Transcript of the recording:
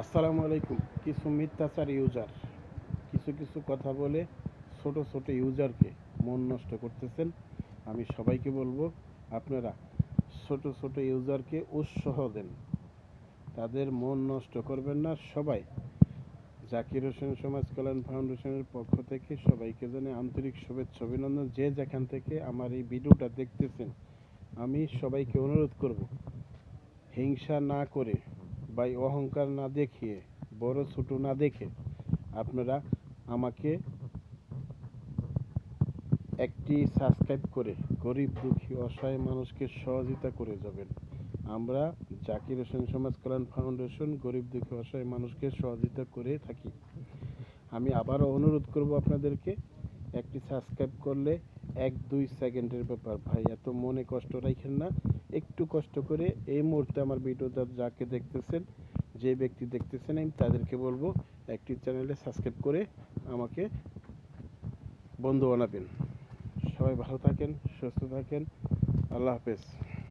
আসসালামু আলাইকুম। কিছু মিথ্যাচার ইউজার কিছু কিছু কথা বলে ছোট ছোট ইউজারকে মন নষ্ট করতেছেন। আমি সবাইকে বলবো, আপনারা ছোট ছোট ইউজারকে উৎসাহ দেন, তাদের মন নষ্ট করবেন না। সবাই জাকির হোসেন সমাজ কল্যাণ ফাউন্ডেশনের পক্ষ থেকে সবাইকে জানাই আন্তরিক শুভেচ্ছা অভিনন্দন। যে যেখান থেকে আমার এই ভিডিওটা দেখতেছেন, আমি সবাইকে অনুরোধ করব, হিংসা না করে বা অহংকার না দেখিয়ে, বড় ছোট না দেখে আপনারা আমাকে একটি সাবস্ক্রাইব করে গরিব দুঃখী অসহায় মানুষকে সহযোগিতা করে যাবেন। আমরা জাকির হোসেন সমাজ কল্যাণ ফাউন্ডেশন গরিব দুঃখী অসহায় মানুষকে সহযোগিতা করে থাকি। আমি আবারও অনুরোধ করব আপনাদেরকে, একটি সাবস্ক্রাইব করলে 1-2 সেকেন্ডের ব্যাপার ভাই, এত মনে কষ্ট রাখেন না। একটু কষ্ট করে এই মুহূর্তে আমার ভিডিওটা যাকে দেখতেছেন, যে ব্যক্তি দেখতেছেন, আমি তাদেরকে বলবো একটি চ্যানেলে সাবস্ক্রাইব করে আমাকে বন্ধু বানাবেন। সবাই ভালো থাকেন, সুস্থ থাকেন। আল্লাহ হাফেজ।